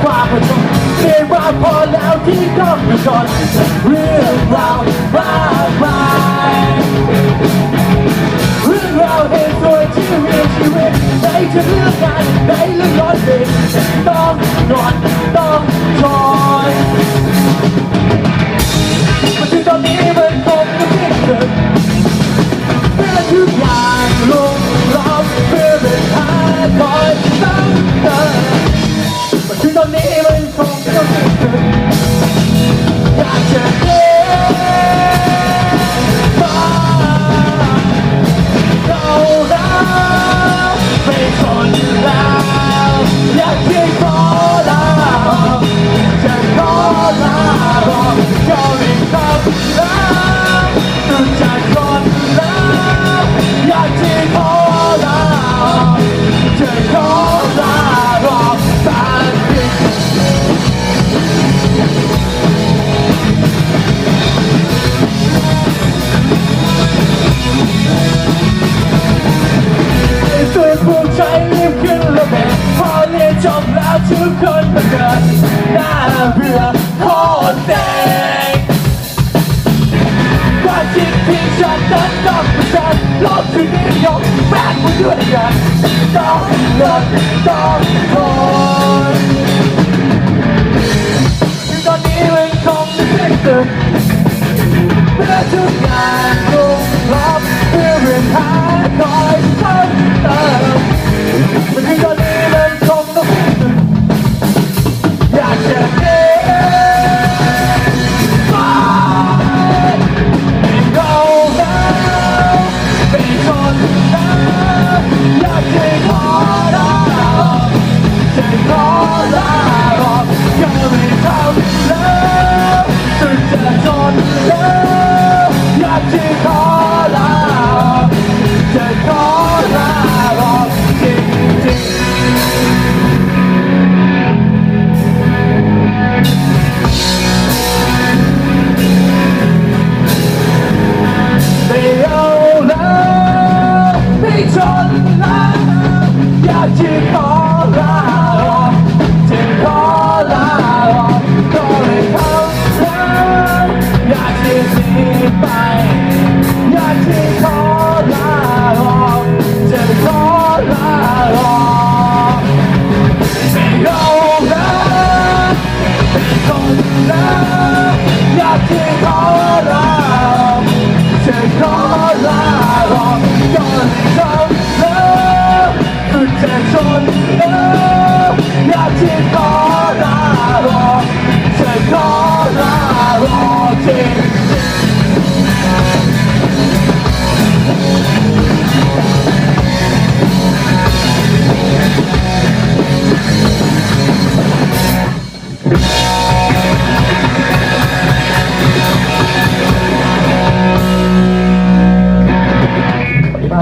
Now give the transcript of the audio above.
มาผจญเรียกว่าพอแล้วที่ต้องผจญเรื่องราวมากมายเรื่องราวเหตุผลที่เรียนชีวิตไหนจะเลือกงานไหนเลือกร้อนเด็กต้องนอนต้องทนมาถึงตอนนี้มันคงจะไม่เกิดเมื่อทุกอย่างลงล้อมเพื่อเป็นหาคอยตั้งเติมมาถึงตอนนี้มันคงจะไม่เกิดอยากจะเดินมาเราไม่ทนแล้วอยากเพียงขอลาจะขอลาบอกก็ไม่ทำแล้วต้องจากคนแล้วอยากที่ขอลาจะขอลาบอกตาดิส่วนผู้ใจรีบขึ้นรถเมล์พอเรียนจบแล้วทุกคนมาเกิดหน้าเบื่อโคตรเด็กความจริงที่ฉันนั้นต้องเผชิญโลกที่นี้ยกแบกมาด้วยกันต้องเลิกต้องทนถึงตอนนี้มันคงจะไม่ตื่นเมื่อทุกอย่างถูกลบเพื่อเรื่องหา